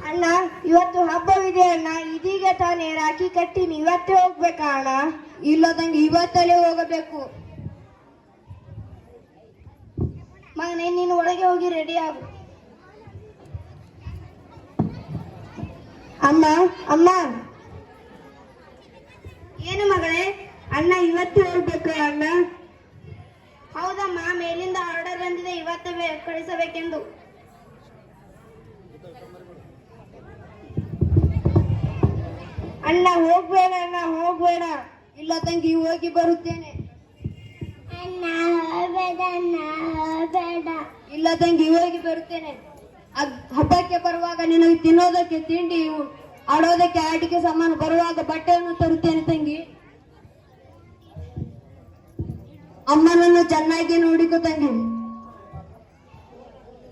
ಅಣ್ಣ ಇವತ್ತು ಹಬ್ಬವಿದೆ ಅಣ್ಣ, ಇದೀಗ ತಾನೇ ರಾಖಿ ಕಟ್ಟಿನಿ, ಇವತ್ತೇ ಹೋಗ್ಬೇಕಾ ಅಣ್ಣ? ಇಲ್ಲ ತಂಗಿ, ಇವತ್ತಲ್ಲೇ ಹೋಗಬೇಕು. ಮಗನೇ ನೀನು ಒಳಗೆ ಹೋಗಿ ರೆಡಿ ಆಗು. ಅಮ್ಮ ಅಮ್ಮ. ಏನು ಮಗಳೇ? ಅಣ್ಣ ಇವತ್ತೇ ಹೋಗ್ಬೇಕು ಅಣ್ಣ? ಹೌದಮ್ಮ, ಮೇಲಿಂದ ಆರ್ಡರ್ ಬಂದಿದೆ, ಇವತ್ತೇ ಕಳಿಸಬೇಕೆಂದು. ಅಣ್ಣ ಹೋಗ್ಬೇಡ ಅಣ್ಣ, ಹೋಗ್ಬೇಡ. ಇಲ್ಲ ತಂಗಿ, ಹೋಗಿ ಬರುತ್ತೇನೆ. ಅಣ್ಣ ಹೋಗ್ಬೇಡ ಅಣ್ಣ, ಹೋಗ್ಬೇಡ. ಇಲ್ಲ ತಂಗಿ, ಹೋಗಿ ಬರುತ್ತೇನೆ. ಹಬ್ಬಕ್ಕೆ ಬರುವಾಗ ನಿನಗೆ ತಿನ್ನೋದಕ್ಕೆ ತಿಂಡಿ, ಆಡೋದಕ್ಕೆ ಆಟಿಕೆ ಸಾಮಾನು, ಬರುವಾಗ ಬಟ್ಟೆಯನ್ನು ತರುತ್ತೇನೆ ತಂಗಿ. ಅಮ್ಮನನ್ನು ಚೆನ್ನಾಗಿ ನೋಡಿಕೊ ತಂಗಿ.